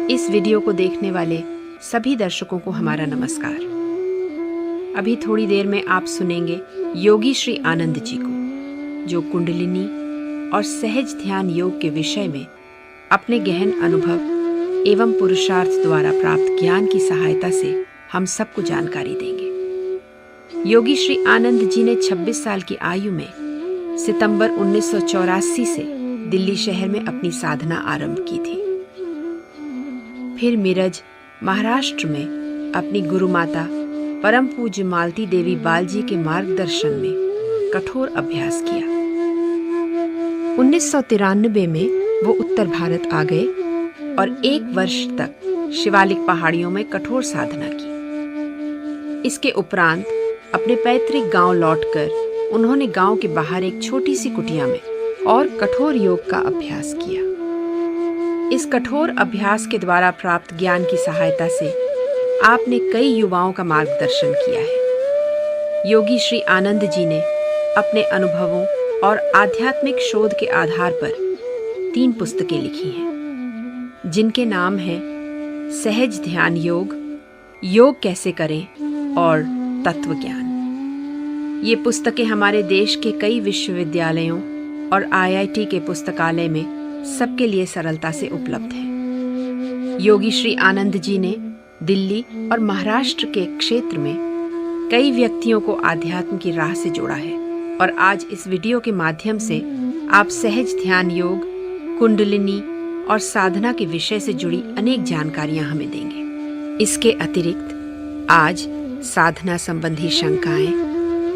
इस वीडियो को देखने वाले सभी दर्शकों को हमारा नमस्कार। अभी थोड़ी देर में आप सुनेंगे योगी श्री आनंद जी को, जो कुंडलिनी और सहज ध्यान योग के विषय में अपने गहन अनुभव एवं पुरुषार्थ द्वारा प्राप्त ज्ञान की सहायता से हम सबको जानकारी देंगे। योगी श्री आनंद जी ने 26 साल की आयु में सितंबर 1984 से दिल्ली शहर में अपनी साधना आरंभ की थी। फिर मिरज, महाराष्ट्र में अपनी गुरु माता परम पूज्य मालती देवी बाल जी के मार्गदर्शन में कठोर अभ्यास किया। 1993 में वो उत्तर भारत आ गए और 1 वर्ष तक शिवालिक पहाड़ियों में कठोर साधना की। इसके उपरांत अपने पैतृक गांव लौटकर उन्होंने गांव के बाहर एक छोटी सी कुटिया में और कठोर योग का अभ्यास किया। इस कठोर अभ्यास के द्वारा प्राप्त ज्ञान की सहायता से आपने कई युवाओं का मार्गदर्शन किया है। योगी श्री आनंद जी ने अपने अनुभवों और आध्यात्मिक शोध के आधार पर 3 पुस्तकें लिखी हैं, जिनके नाम हैं सहज ध्यान योग, योग कैसे करें और तत्व ज्ञान। ये पुस्तकें हमारे देश के कई विश्वविद्यालयों और IIT के पुस्तकालय में सबके लिए सरलता से उपलब्ध है। योगी श्री आनंद जी ने दिल्ली और महाराष्ट्र के क्षेत्र में कई व्यक्तियों को आध्यात्म की राह से जोड़ा है और आज इस वीडियो के माध्यम से आप सहज ध्यान योग, कुंडलिनी और साधना के विषय से जुड़ी अनेक जानकारियां हमें देंगे। इसके अतिरिक्त आज साधना संबंधी शंकाएं,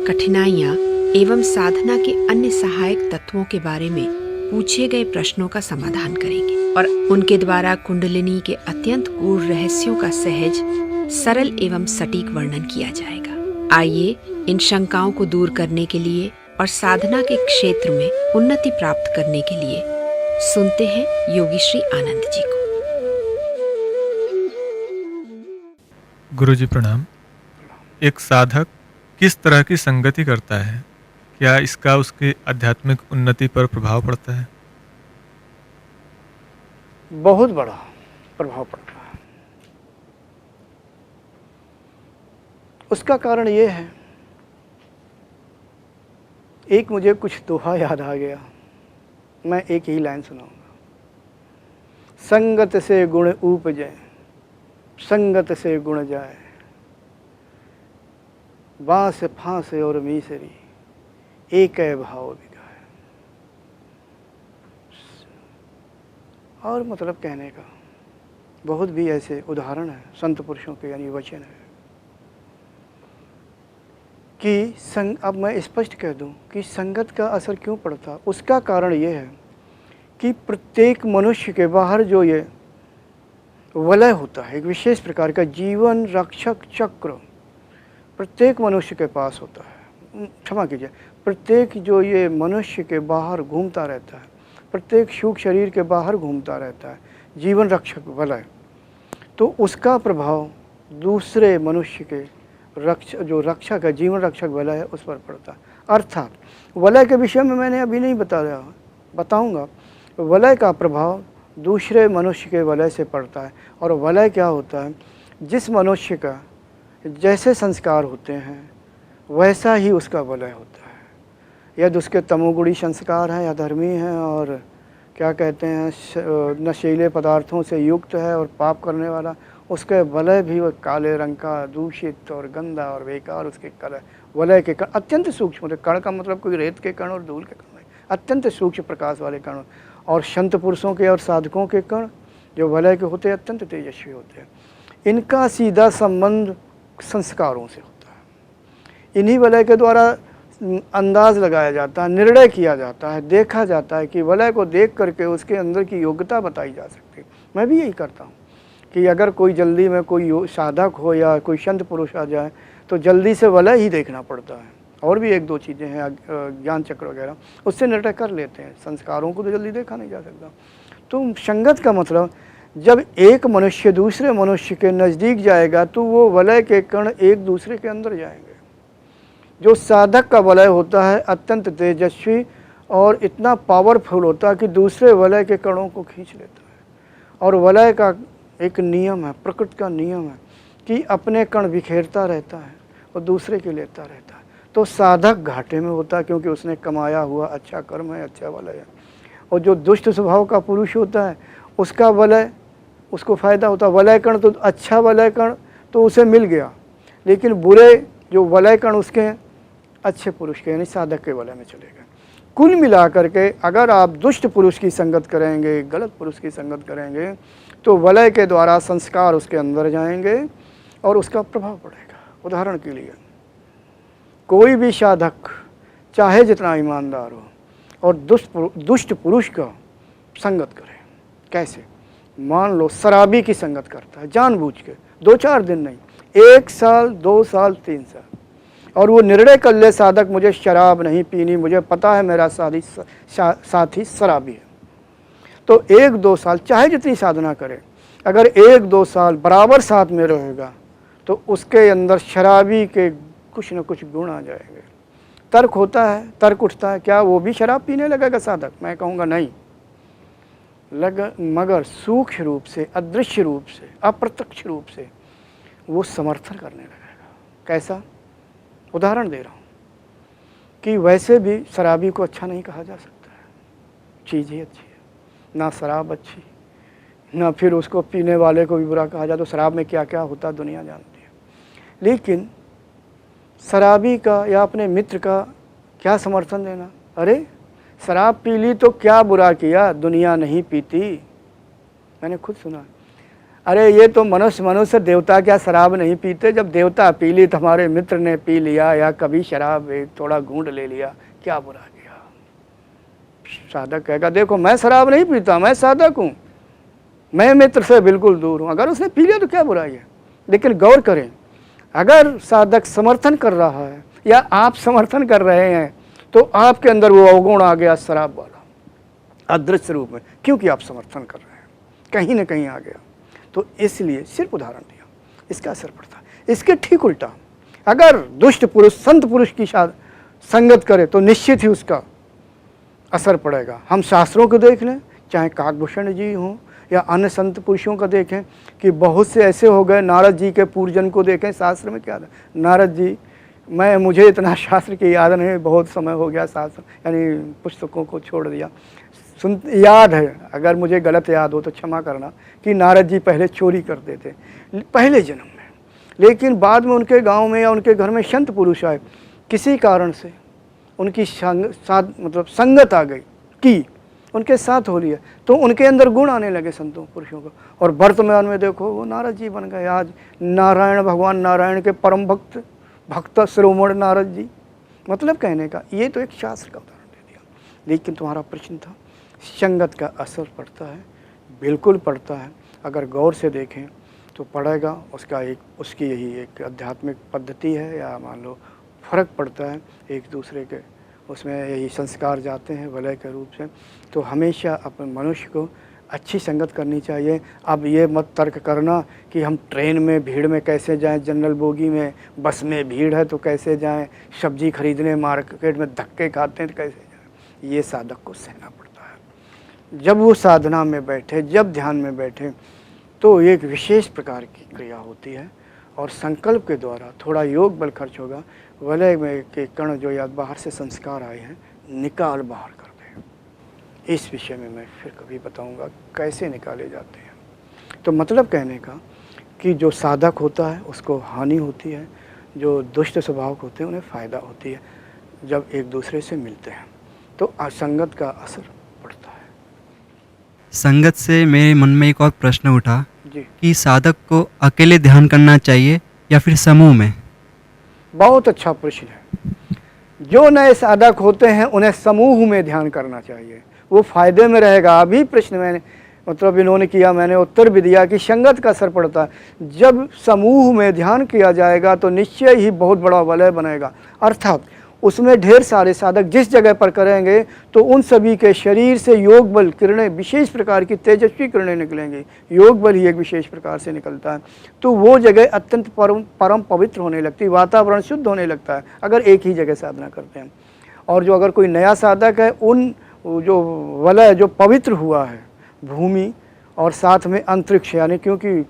कठिनाइयां एवं साधना के अन्य सहायक तत्वों के बारे में पूछे गए प्रश्नों का समाधान करेंगे और उनके द्वारा कुंडलिनी के अत्यंत गूढ़ रहस्यों का सहज, सरल एवं सटीक वर्णन किया जाएगा। आइए इन शंकाओं को दूर करने के लिए और साधना के क्षेत्र में उन्नति प्राप्त करने के लिए सुनते हैं योगी श्री आनंद जी को। गुरुजी प्रणाम। एक साधक किस तरह की संगति करता है? क्या इसका उसके आध्यात्मिक उन्नति पर प्रभाव पड़ता है? बहुत बड़ा प्रभाव पड़ता है। उसका कारण ये है, एक मुझे कुछ दोहा याद आ गया, मैं एक ही लाइन सुनाऊंगा। संगत से गुण उपजे, संगत से गुण जाए, बांस फांस और मीसरी एक भाव बिगाए। और मतलब कहने का बहुत भी ऐसे उदाहरण है संत पुरुषों के, यानी वचन है कि अब मैं स्पष्ट कह दूं कि संगत का असर क्यों पड़ता। उसका कारण ये है कि प्रत्येक मनुष्य के बाहर जो ये वलय होता है, एक विशेष प्रकार का जीवन रक्षक चक्र प्रत्येक मनुष्य के पास होता है। क्षमा कीजिए, प्रत्येक जो ये मनुष्य के बाहर घूमता रहता है, प्रत्येक सूक्ष्म शरीर के बाहर घूमता रहता है, जीवन रक्षक वलय, तो उसका प्रभाव दूसरे मनुष्य के जो रक्षक है, जीवन रक्षक वलय है, उस पर पड़ता है। अर्थात वलय के विषय में मैंने अभी नहीं बताऊंगा। वलय का प्रभाव दूसरे मनुष्य के वलय से पड़ता है। और वलय क्या होता है? जिस मनुष्य का जैसे संस्कार होते हैं वैसा ही उसका वलय होता है। यदि उसके तमोगुणी संस्कार हैं या धर्मी हैं और क्या कहते हैं नशीले पदार्थों से युक्त है और पाप करने वाला, उसके वलय भी वह काले रंग का, दूषित और गंदा और बेकार उसके वलय के कण अत्यंत सूक्ष्म होते। कण का मतलब कोई रेत के कण और धूल के कण नहीं, अत्यंत सूक्ष्म प्रकाश वाले कण। और संत पुरुषों के और साधकों के कण जो वलय के होते हैं अत्यंत तेजस्वी होते हैं। इनका सीधा संबंध संस्कारों से होता है। इन्हीं वलय के द्वारा अंदाज लगाया जाता है, निर्णय किया जाता है, देखा जाता है कि वलय को देख करके उसके अंदर की योग्यता बताई जा सकती है। मैं भी यही करता हूँ कि अगर कोई जल्दी में कोई साधक हो या कोई संत पुरुष आ जाए तो जल्दी से वलय ही देखना पड़ता है। और भी 1-2 चीज़ें हैं, ज्ञान चक्र वगैरह, उससे निर्णय कर लेते हैं। संस्कारों को तो जल्दी देखा नहीं जा सकता। तो संगत का मतलब जब एक मनुष्य दूसरे मनुष्य के नज़दीक जाएगा तो वो वलय के कण एक दूसरे के अंदर जाएंगे। जो साधक का वलय होता है अत्यंत तेजस्वी और इतना पावरफुल होता है कि दूसरे वलय के कणों को खींच लेता है। और वलय का एक नियम है, प्रकृति का नियम है कि अपने कण बिखेरता रहता है और दूसरे के लेता रहता है। तो साधक घाटे में होता है क्योंकि उसने कमाया हुआ अच्छा कर्म है, अच्छा वलय है। और जो दुष्ट स्वभाव का पुरुष होता है उसका वलय, उसको फायदा होता है। वलय कण तो अच्छा वलय कण तो उसे मिल गया, लेकिन बुरे जो वलय कण उसके हैं अच्छे पुरुष के यानी साधक के वलय में चले गए। कुल मिलाकर के अगर आप दुष्ट पुरुष की संगत करेंगे, गलत पुरुष की संगत करेंगे, तो वलय के द्वारा संस्कार उसके अंदर जाएंगे और उसका प्रभाव पड़ेगा। उदाहरण के लिए कोई भी साधक चाहे जितना ईमानदार हो और दुष्ट पुरुष का संगत करे, कैसे? मान लो शराबी की संगत करता है जानबूझ के, 2-4 दिन नहीं, 1 साल, 2 साल, 3 साल, और वो निर्णय कर ले साधक मुझे शराब नहीं पीनी, मुझे पता है मेरा साथी शराबी है, तो 1-2 साल चाहे जितनी साधना करे, अगर 1-2 साल बराबर साथ में रहेगा तो उसके अंदर शराबी के कुछ न कुछ गुण आ जाएंगे। तर्क होता है, तर्क उठता है, क्या वो भी शराब पीने लगेगा साधक? मैं कहूँगा नहीं, मगर सूक्ष्म रूप से, अदृश्य रूप से, अप्रत्यक्ष रूप से वो समर्थन करने लगेगा। कैसा? उदाहरण दे रहा हूँ कि वैसे भी शराबी को अच्छा नहीं कहा जा सकता है, चीज़ ही अच्छी है, ना शराब अच्छी, ना फिर उसको पीने वाले को भी बुरा कहा जाए। तो शराब में क्या क्या होता है दुनिया जानती है, लेकिन शराबी का या अपने मित्र का क्या समर्थन देना? अरे शराब पी ली तो क्या बुरा किया, दुनिया नहीं पीती, मैंने खुद सुना। अरे ये तो मनुष्य देवता क्या शराब नहीं पीते? जब देवता पी ली तो हमारे मित्र ने पी लिया या कभी शराब थोड़ा घूंट ले लिया, क्या बुरा किया? साधक कहेगा देखो मैं शराब नहीं पीता, मैं साधक हूँ, मैं मित्र से बिल्कुल दूर हूँ, अगर उसने पी लिया तो क्या बुराई है? लेकिन गौर करें, अगर साधक समर्थन कर रहा है या आप समर्थन कर रहे हैं तो आपके अंदर वो अवगुण आ गया शराब वाला, अदृश्य रूप में, क्योंकि आप समर्थन कर रहे हैं, कहीं ना कहीं आ गया। तो इसलिए सिर्फ उदाहरण दिया, इसका असर पड़ता है। इसके ठीक उल्टा, अगर दुष्ट पुरुष संत पुरुष की संगत करे तो निश्चित ही उसका असर पड़ेगा। हम शास्त्रों को देख लें, चाहे काकभूषण जी हों या अन्य संत पुरुषों का देखें कि बहुत से ऐसे हो गए, नारद जी के पूर्वजन को देखें, शास्त्र में क्या था, नारद जी, मुझे इतना शास्त्र की याद नहीं, बहुत समय हो गया शास्त्र यानी पुस्तकों को छोड़ दिया, याद है, अगर मुझे गलत याद हो तो क्षमा करना, कि नारद जी पहले चोरी करते थे पहले जन्म में, लेकिन बाद में उनके गांव में या उनके घर में संत पुरुष आए, किसी कारण से उनकी संगत आ गई कि उनके साथ हो लिया, तो उनके अंदर गुण आने लगे संतों पुरुषों को, और वर्तमान में देखो वो नारद जी बन गए। आज नारायण, भगवान नारायण के परम भक्त शिरोमणि नारद जी। मतलब कहने का ये तो एक शास्त्र का उदाहरण दे दिया, लेकिन तुम्हारा प्रश्न था संगत का असर पड़ता है, बिल्कुल पड़ता है। अगर गौर से देखें तो पड़ेगा, उसकी यही एक आध्यात्मिक पद्धति है, या मान लो फर्क पड़ता है एक दूसरे के, उसमें यही संस्कार जाते हैं वलय के रूप से। तो हमेशा अपने मनुष्य को अच्छी संगत करनी चाहिए। अब ये मत तर्क करना कि हम ट्रेन में भीड़ में कैसे जाएं, जनरल बोगी में, बस में भीड़ है तो कैसे जाएं, सब्जी खरीदने मार्केट में धक्के खाते हैं तो कैसे जाएं। ये साधक को सहना पड़ता है। जब वो साधना में बैठे, जब ध्यान में बैठे, तो एक विशेष प्रकार की क्रिया होती है, और संकल्प के द्वारा थोड़ा योग बल खर्च होगा, वलय में के कण जो या बाहर से संस्कार आए हैं निकाल बाहर कर दें। इस विषय में मैं फिर कभी बताऊंगा कैसे निकाले जाते हैं। तो मतलब कहने का कि जो साधक होता है उसको हानि होती है, जो दुष्ट स्वभाव होते हैं उन्हें फ़ायदा होती है। जब एक दूसरे से मिलते हैं तो असंगत का असर पड़ता है। संगत से मेरे मन में एक और प्रश्न उठा जी, कि साधक को अकेले ध्यान करना चाहिए या फिर समूह में? बहुत अच्छा प्रश्न है। जो नए साधक होते हैं उन्हें समूह में ध्यान करना चाहिए, वो फायदे में रहेगा। अभी प्रश्न मैंने इन्होंने किया, मैंने उत्तर भी दिया कि संगत का असर पड़ता है। जब समूह में ध्यान किया जाएगा तो निश्चय ही बहुत बड़ा वलय बनेगा, अर्थात उसमें ढेर सारे साधक जिस जगह पर करेंगे तो उन सभी के शरीर से योग बल किरणें, विशेष प्रकार की तेजस्वी किरणें निकलेंगी। योग बल ही एक विशेष प्रकार से निकलता है, तो वो जगह अत्यंत परम पवित्र होने लगती है, वातावरण शुद्ध होने लगता है अगर एक ही जगह साधना करते हैं। और जो अगर कोई नया साधक है, उन जो वलय जो पवित्र हुआ है, भूमि और साथ में अंतरिक्ष, यानी क्योंकि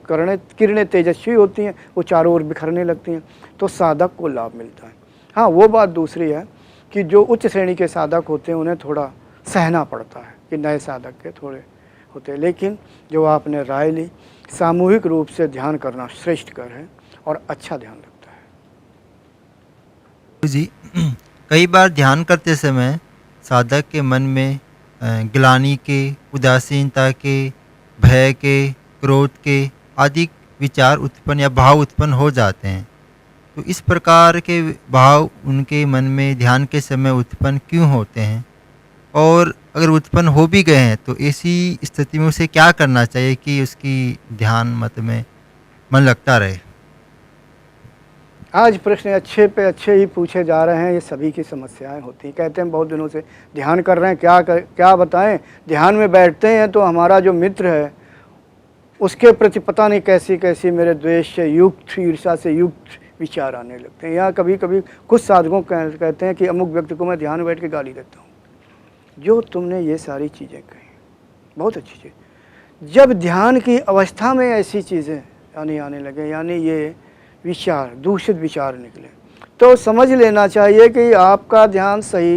किरणें तेजस्वी होती हैं, वो चारों ओर बिखरने लगती हैं, तो साधक को लाभ मिलता है। हाँ, वो बात दूसरी है कि जो उच्च श्रेणी के साधक होते हैं उन्हें थोड़ा सहना पड़ता है कि नए साधक के थोड़े होते हैं, लेकिन जो आपने राय ली, सामूहिक रूप से ध्यान करना श्रेष्ठ कर है और अच्छा ध्यान लगता है। जी, कई बार ध्यान करते समय साधक के मन में ग्लानि के, उदासीनता के, भय के, क्रोध के आदि विचार उत्पन्न या भाव उत्पन्न हो जाते हैं। तो इस प्रकार के भाव उनके मन में ध्यान के समय उत्पन्न क्यों होते हैं, और अगर उत्पन्न हो भी गए हैं तो ऐसी स्थिति में उसे क्या करना चाहिए कि उसकी ध्यान मत में मन लगता रहे? आज प्रश्न अच्छे पे अच्छे ही पूछे जा रहे हैं। ये सभी की समस्याएं होती हैं। कहते हैं बहुत दिनों से ध्यान कर रहे हैं, क्या बताएं। ध्यान में बैठते हैं तो हमारा जो मित्र है उसके प्रति पता नहीं कैसी कैसी मेरे द्वेष से युक्त, ईर्ष्या से युक्त विचार आने लगते हैं। या कभी कभी कुछ साधकों कहते हैं कि अमुक व्यक्ति को मैं ध्यान में बैठ के गाली देता हूँ। जो तुमने ये सारी चीज़ें कही बहुत अच्छी चीज़। जब ध्यान की अवस्था में ऐसी चीज़ें आने लगे, यानी ये विचार, दूषित विचार निकले, तो समझ लेना चाहिए कि आपका ध्यान सही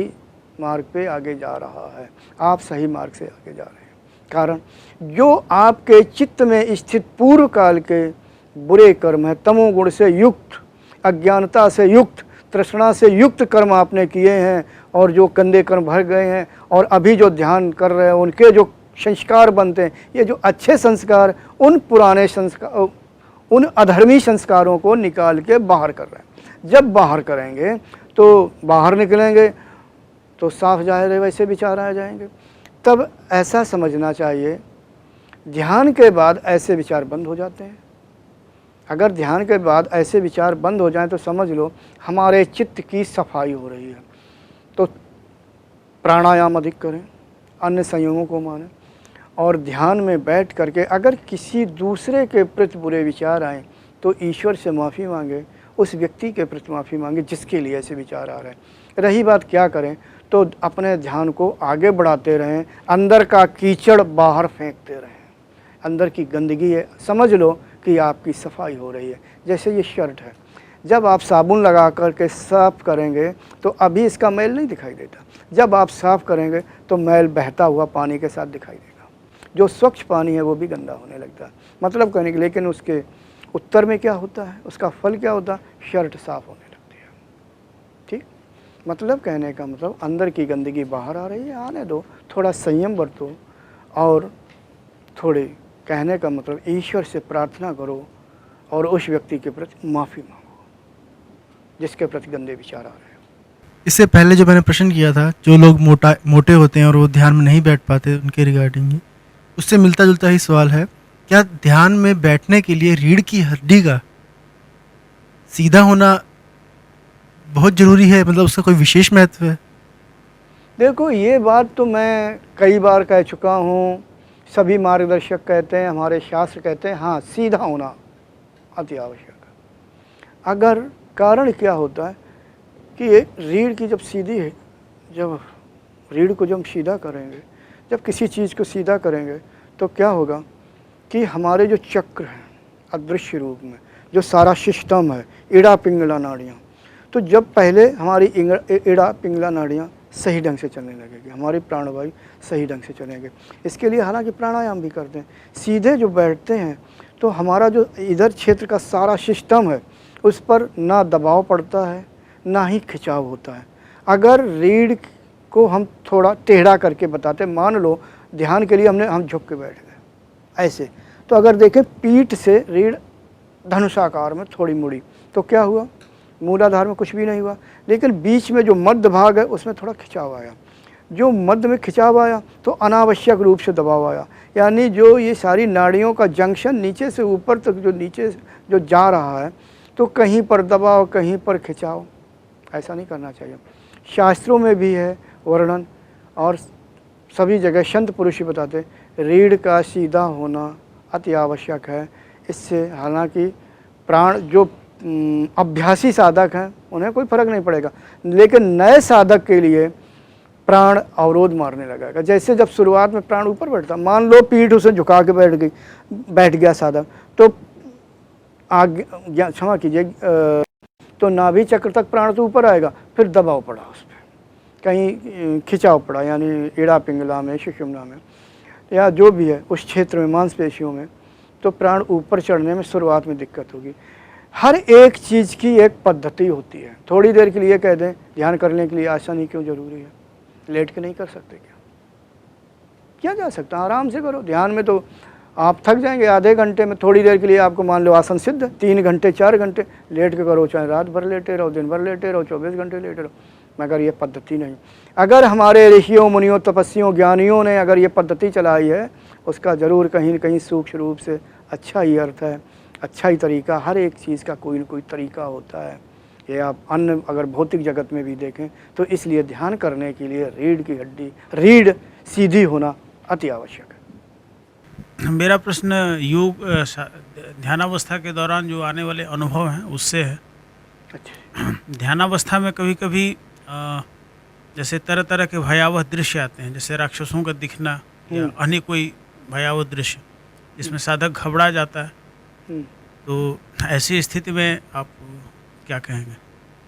मार्ग पे आगे जा रहा है, आप सही मार्ग से आगे जा रहे हैं। कारण जो आपके चित्त में स्थित पूर्व काल के बुरे कर्म है, तमोगुण से युक्त, अज्ञानता से युक्त, तृष्णा से युक्त कर्म आपने किए हैं और जो गंदे कर्म भर गए हैं, और अभी जो ध्यान कर रहे हैं उनके जो संस्कार बनते हैं, ये जो अच्छे संस्कार, उन पुराने संस्कार, उन अधर्मी संस्कारों को निकाल के बाहर कर रहे हैं। जब बाहर करेंगे तो बाहर निकलेंगे तो साफ जाहिर है वैसे विचार आ जाएंगे। तब ऐसा समझना चाहिए, ध्यान के बाद ऐसे विचार बंद हो जाते हैं। अगर ध्यान के बाद ऐसे विचार बंद हो जाएं तो समझ लो हमारे चित्त की सफाई हो रही है। तो प्राणायाम अधिक करें, अन्य संयमों को मानें, और ध्यान में बैठ करके अगर किसी दूसरे के प्रति बुरे विचार आएँ तो ईश्वर से माफ़ी मांगे, उस व्यक्ति के प्रति माफ़ी मांगे जिसके लिए ऐसे विचार आ रहे हैं। रही बात क्या करें, तो अपने ध्यान को आगे बढ़ाते रहें, अंदर का कीचड़ बाहर फेंकते रहें। अंदर की गंदगी है, समझ लो कि आपकी सफाई हो रही है। जैसे ये शर्ट है, जब आप साबुन लगा करके साफ़ करेंगे तो अभी इसका मैल नहीं दिखाई देता, जब आप साफ़ करेंगे तो मैल बहता हुआ पानी के साथ दिखाई देगा। जो स्वच्छ पानी है वो भी गंदा होने लगता है। मतलब कहने के, लेकिन उसके उत्तर में क्या होता है, उसका फल क्या होता है, शर्ट साफ़ होने लगती है। ठीक, मतलब कहने का मतलब अंदर की गंदगी बाहर आ रही है, आने दो, थोड़ा संयम बरतो, और थोड़े कहने का मतलब ईश्वर से प्रार्थना करो और उस व्यक्ति के प्रति माफ़ी मांगो जिसके प्रति गंदे विचार आ रहे हैं। इससे पहले जो मैंने प्रश्न किया था, जो लोग मोटे होते हैं और वो ध्यान में नहीं बैठ पाते, उनके रिगार्डिंग ही, उससे मिलता जुलता ही सवाल है, क्या ध्यान में बैठने के लिए रीढ़ की हड्डी का सीधा होना बहुत ज़रूरी है, मतलब उसका कोई विशेष महत्व है? देखो, ये बात तो मैं कई बार कह चुका हूँ, सभी मार्गदर्शक कहते हैं, हमारे शास्त्र कहते हैं, हाँ सीधा होना अति आवश्यक है। अगर कारण क्या होता है कि ये रीढ़ की जब सीधी है, जब रीढ़ को जब सीधा करेंगे, जब किसी चीज़ को सीधा करेंगे तो क्या होगा कि हमारे जो चक्र हैं अदृश्य रूप में, जो सारा सिस्टम है, इड़ा पिंगला नाड़ियाँ, तो जब पहले हमारी इड़ा पिंगला नाड़ियाँ सही ढंग से चलने लगेगी, हमारी प्राणवायु सही ढंग से चलेंगे। इसके लिए हालांकि प्राणायाम भी करते हैं। सीधे जो बैठते हैं तो हमारा जो इधर क्षेत्र का सारा सिस्टम है उस पर ना दबाव पड़ता है, ना ही खिंचाव होता है। अगर रीढ़ को हम थोड़ा टेढ़ा करके बताते, मान लो ध्यान के लिए हम झुक के बैठ गए ऐसे, तो अगर देखें पीठ से रीढ़ धनुषाकार में थोड़ी मुड़ी तो क्या हुआ, मूलाधार में कुछ भी नहीं हुआ, लेकिन बीच में जो मध्य भाग है उसमें थोड़ा खिंचाव आया। जो मध्य में खिंचाव आया तो अनावश्यक रूप से दबाव आया, यानी जो ये सारी नाड़ियों का जंक्शन नीचे से ऊपर तक जो नीचे जो जा रहा है, तो कहीं पर दबाव, कहीं पर खिंचाव। ऐसा नहीं करना चाहिए। शास्त्रों में भी है वर्णन, और सभी जगह संत पुरुष ही बताते रीढ़ का सीधा होना अति आवश्यक है। इससे हालांकि प्राण जो अभ्यासी साधक हैं उन्हें कोई फर्क नहीं पड़ेगा, लेकिन नए साधक के लिए प्राण अवरोध मारने लगेगा। जैसे जब शुरुआत में प्राण ऊपर बैठता, मान लो पीठ उसे झुका के बैठ गया साधक, तो आगे क्षमा कीजिए, तो नाभि चक्र तक प्राण तो ऊपर आएगा, फिर दबाव पड़ा उस पर, कहीं खिंचाव पड़ा, यानी एड़ा पिंगला में, सुषुम्ना में, या जो भी है उस क्षेत्र में, मांसपेशियों में, तो प्राण ऊपर चढ़ने में शुरुआत में दिक्कत होगी। हर एक चीज़ की एक पद्धति होती है। थोड़ी देर के लिए कह दें ध्यान करने के लिए आसानी क्यों जरूरी है? लेट के नहीं कर सकते क्या जा सकता? आराम से करो। ध्यान में तो आप थक जाएंगे आधे घंटे में, थोड़ी देर के लिए आपको मान लो आसन सिद्ध 3 घंटे 4 घंटे लेट के करो, चाहे रात भर लेटे रहो, दिन भर लेटे रहो, 24 घंटे लेटे रहो, मगर ये पद्धति नहीं। अगर हमारे ऋषियों, मुनियों, तपस्वियों, ज्ञानियों ने अगर ये पद्धति चलाई है, उसका ज़रूर कहीं न कहीं सूक्ष्म रूप से अच्छा ही अर्थ है, अच्छा ही तरीका। हर एक चीज़ का कोई न कोई तरीका होता है। ये आप अन्य अगर भौतिक जगत में भी देखें तो इसलिए ध्यान करने के लिए रीढ़ की हड्डी, रीढ़ सीधी होना अति आवश्यक है। मेरा प्रश्न योग ध्यानावस्था के दौरान जो आने वाले अनुभव हैं उससे है। अच्छा, ध्यानावस्था में कभी कभी जैसे तरह तरह के भयावह दृश्य आते हैं, जैसे राक्षसों का दिखना या अन्य कोई भयावह दृश्य जिसमें साधक घबरा जाता है, तो ऐसी स्थिति में आप क्या कहेंगे,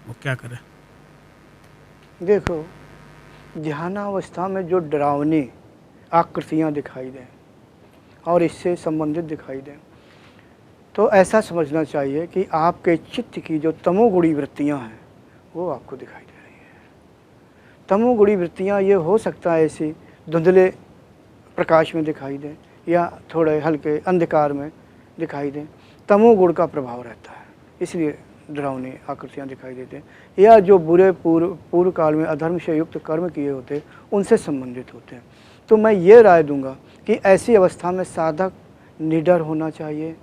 वो क्या करें? देखो, ध्यानावस्था में जो डरावनी आकृतियाँ दिखाई दें और इससे संबंधित दिखाई दें, तो ऐसा समझना चाहिए कि आपके चित्त की जो तमोगुणी वृत्तियाँ हैं वो आपको दिखाई दे रही हैं। तमोगुणी वृत्तियाँ ये हो सकता है ऐसी धुंधले प्रकाश में दिखाई दें या थोड़े हल्के अंधकार में दिखाई दें। तमोगुण का प्रभाव रहता है, इसलिए डरावनी आकृतियाँ दिखाई देते हैं। या जो बुरे पूर्व काल में अधर्म से युक्त कर्म किए होते हैं उनसे संबंधित होते हैं। तो मैं ये राय दूंगा कि ऐसी अवस्था में साधक निडर होना चाहिए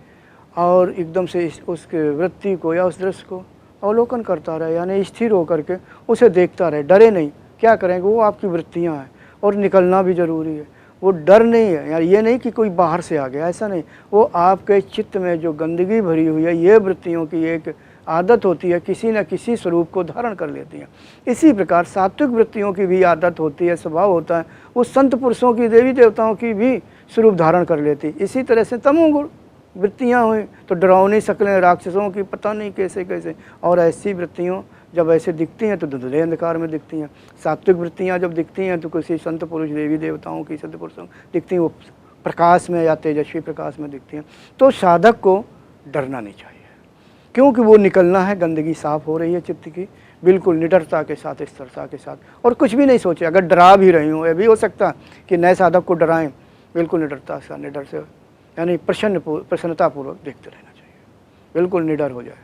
और एकदम से उसके वृत्ति को या उस दृश्य को अवलोकन करता रहे, यानी स्थिर होकर के उसे देखता रहे, डरे नहीं। क्या करेंगे, वो आपकी वृत्तियाँ हैं और निकलना भी ज़रूरी है। वो डर नहीं है, यार ये नहीं कि कोई बाहर से आ गया, ऐसा नहीं। वो आपके चित्त में जो गंदगी भरी हुई है, ये वृत्तियों की एक आदत होती है, किसी न किसी स्वरूप को धारण कर लेती हैं। इसी प्रकार सात्विक वृत्तियों की भी आदत होती है, स्वभाव होता है, वो संत पुरुषों की, देवी देवताओं की भी स्वरूप धारण कर लेती। इसी तरह से तमोगुण वृत्तियाँ हुई तो डरावनी शक्लें राक्षसों की पता नहीं कैसे कैसे, और ऐसी वृत्तियों जब ऐसे दिखती हैं तो धुंधले अंधकार में दिखती हैं। सात्विक वृत्तियाँ जब दिखती हैं तो किसी संत पुरुष, देवी देवताओं की, संत पुरुषों दिखती हैं, वो प्रकाश में या तेजस्वी प्रकाश में दिखती हैं। तो साधक को डरना नहीं चाहिए, क्योंकि वो निकलना है, गंदगी साफ हो रही है चित्त की, बिल्कुल निडरता के साथ, स्थिरता के साथ, और कुछ भी नहीं सोचे। अगर डरा भी रही हूँ, यह भी हो सकता है कि नए साधक को डराएं, बिल्कुल निडरता से, निडर से यानी प्रसन्नतापूर्वक देखते रहना चाहिए, बिल्कुल निडर हो जाए।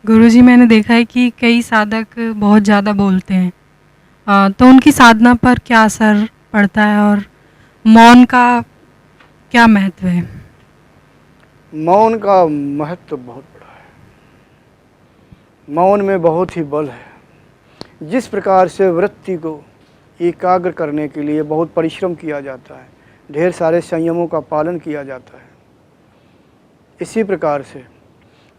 गुरुजी, मैंने देखा है कि कई साधक बहुत ज़्यादा बोलते हैं, तो उनकी साधना पर क्या असर पड़ता है और मौन का क्या महत्व है? मौन का महत्व बहुत बड़ा है। मौन में बहुत ही बल है। जिस प्रकार से वृत्ति को एकाग्र करने के लिए बहुत परिश्रम किया जाता है, ढेर सारे संयमों का पालन किया जाता है, इसी प्रकार से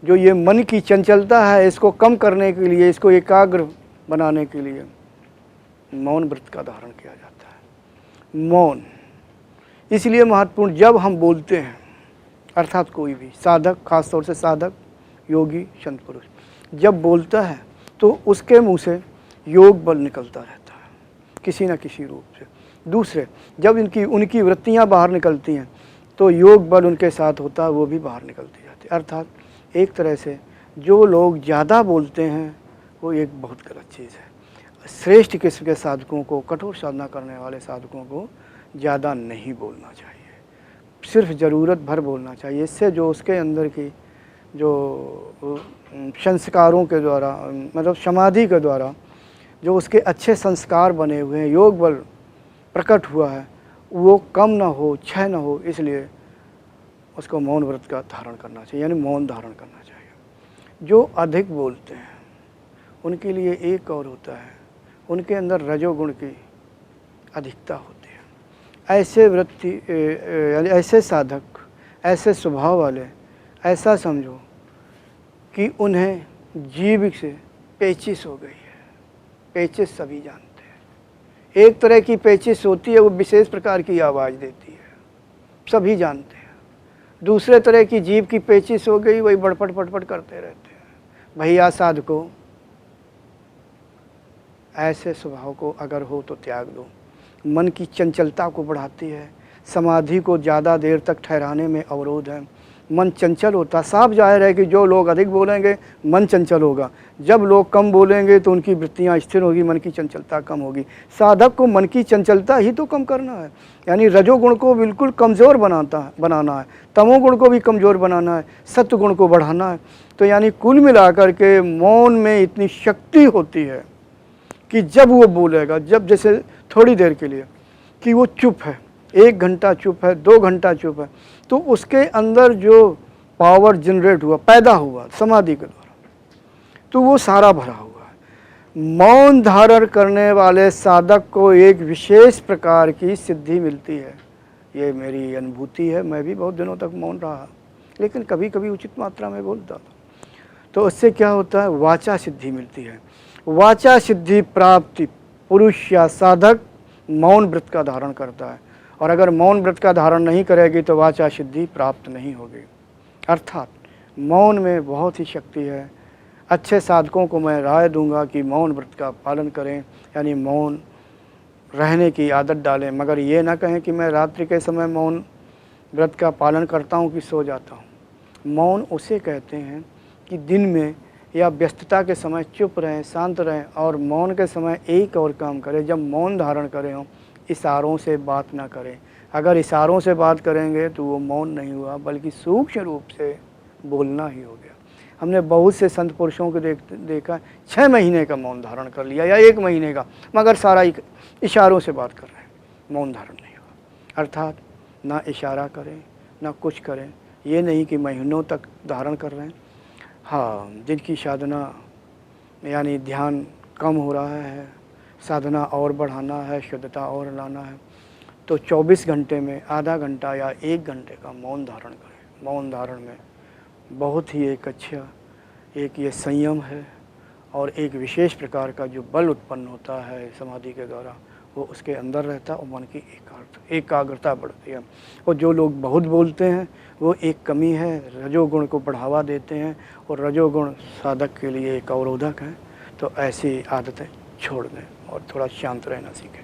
जो ये मन की चंचलता है, इसको कम करने के लिए, इसको एकाग्र बनाने के लिए मौन व्रत का धारण किया जाता है। मौन इसलिए महत्वपूर्ण, जब हम बोलते हैं, अर्थात कोई भी साधक, खासतौर से साधक, योगी, संत पुरुष जब बोलता है तो उसके मुंह से योग बल निकलता रहता है किसी न किसी रूप से। दूसरे, जब उनकी वृत्तियां बाहर निकलती हैं तो योग बल उनके साथ होता है, वो भी बाहर निकलती जाती है। अर्थात एक तरह से जो लोग ज़्यादा बोलते हैं वो एक बहुत गलत चीज़ है। श्रेष्ठ किस्म के साधकों को, कठोर साधना करने वाले साधकों को ज़्यादा नहीं बोलना चाहिए, सिर्फ ज़रूरत भर बोलना चाहिए। इससे जो उसके अंदर की जो संस्कारों के द्वारा, मतलब समाधि के द्वारा जो उसके अच्छे संस्कार बने हुए हैं, योग बल प्रकट हुआ है, वो कम ना हो, क्षय ना हो, इसलिए उसको मौन व्रत का धारण करना चाहिए, यानी मौन धारण करना चाहिए। जो अधिक बोलते हैं उनके लिए एक और होता है, उनके अंदर रजोगुण की अधिकता होती है। ऐसे वृत्ति यानी ऐसे साधक, ऐसे स्वभाव वाले, ऐसा समझो कि उन्हें जीभ से पेचिश हो गई है। पेचिश सभी जानते हैं, एक तरह की पेचिश होती है, वो विशेष प्रकार की आवाज़ देती है, सभी जानते हैं। दूसरे तरह की जीभ की पेचिश हो गई, वही बड़पट पटपट करते रहते हैं। भैया साधकों, ऐसे स्वभाव को अगर हो तो त्याग दो। मन की चंचलता को बढ़ाती है, समाधि को ज़्यादा देर तक ठहराने में अवरोध है। मन चंचल होता, साफ जाहिर है कि जो लोग अधिक बोलेंगे मन चंचल होगा, जब लोग कम बोलेंगे तो उनकी वृत्तियाँ स्थिर होगी, मन की चंचलता कम होगी। साधक को मन की चंचलता ही तो कम करना है, यानी रजोगुण को बिल्कुल कमज़ोर बनाना है, तमोगुण को भी कमज़ोर बनाना है, सत्वगुण को बढ़ाना है। तो यानी कुल मिलाकर के मौन में इतनी शक्ति होती है कि जब वो बोलेगा, जब जैसे थोड़ी देर के लिए कि वो चुप है, 1 घंटा चुप है, 2 घंटा चुप है, तो उसके अंदर जो पावर जनरेट हुआ, पैदा हुआ समाधि के द्वारा, तो वो सारा भरा हुआ है। मौन धारण करने वाले साधक को एक विशेष प्रकार की सिद्धि मिलती है। ये मेरी अनुभूति है, मैं भी बहुत दिनों तक मौन रहा, लेकिन कभी कभी उचित मात्रा में बोलता था। तो उससे क्या होता है, वाचा सिद्धि मिलती है। वाचा सिद्धि प्राप्ति पुरुष या साधक मौन व्रत का धारण करता है, और अगर मौन व्रत का धारण नहीं करेगी तो वाचा सिद्धि प्राप्त नहीं होगी। अर्थात मौन में बहुत ही शक्ति है। अच्छे साधकों को मैं राय दूंगा कि मौन व्रत का पालन करें, यानी मौन रहने की आदत डालें, मगर ये ना कहें कि मैं रात्रि के समय मौन व्रत का पालन करता हूँ कि सो जाता हूँ। मौन उसे कहते हैं कि दिन में या व्यस्तता के समय चुप रहें, शांत रहें, और मौन के समय एक और काम करें, जब मौन धारण करें हो इशारों से बात ना करें। अगर इशारों से बात करेंगे तो वो मौन नहीं हुआ, बल्कि सूक्ष्म रूप से बोलना ही हो गया। हमने बहुत से संत पुरुषों को देखा 6 महीने का मौन धारण कर लिया या 1 महीने का, मगर सारा इशारों से बात कर रहे हैं, मौन धारण नहीं हुआ। अर्थात ना इशारा करें ना कुछ करें, ये नहीं कि महीनों तक धारण कर रहे हैं। हाँ, जिनकी साधना यानी ध्यान कम हो रहा है, साधना और बढ़ाना है, शुद्धता और लाना है, तो 24 घंटे में आधा घंटा या 1 घंटे का मौन धारण करें। मौन धारण में बहुत ही एक अच्छा एक ये संयम है, और एक विशेष प्रकार का जो बल उत्पन्न होता है समाधि के द्वारा, वो उसके अंदर रहता है और मन की एकाग्रता बढ़ती है। और जो लोग बहुत बोलते हैं वो एक कमी है, रजोगुण को बढ़ावा देते हैं, और रजोगुण साधक के लिए एक अवरोधक है। तो ऐसी आदतें छोड़ दें और थोड़ा शांत रहना सीखें।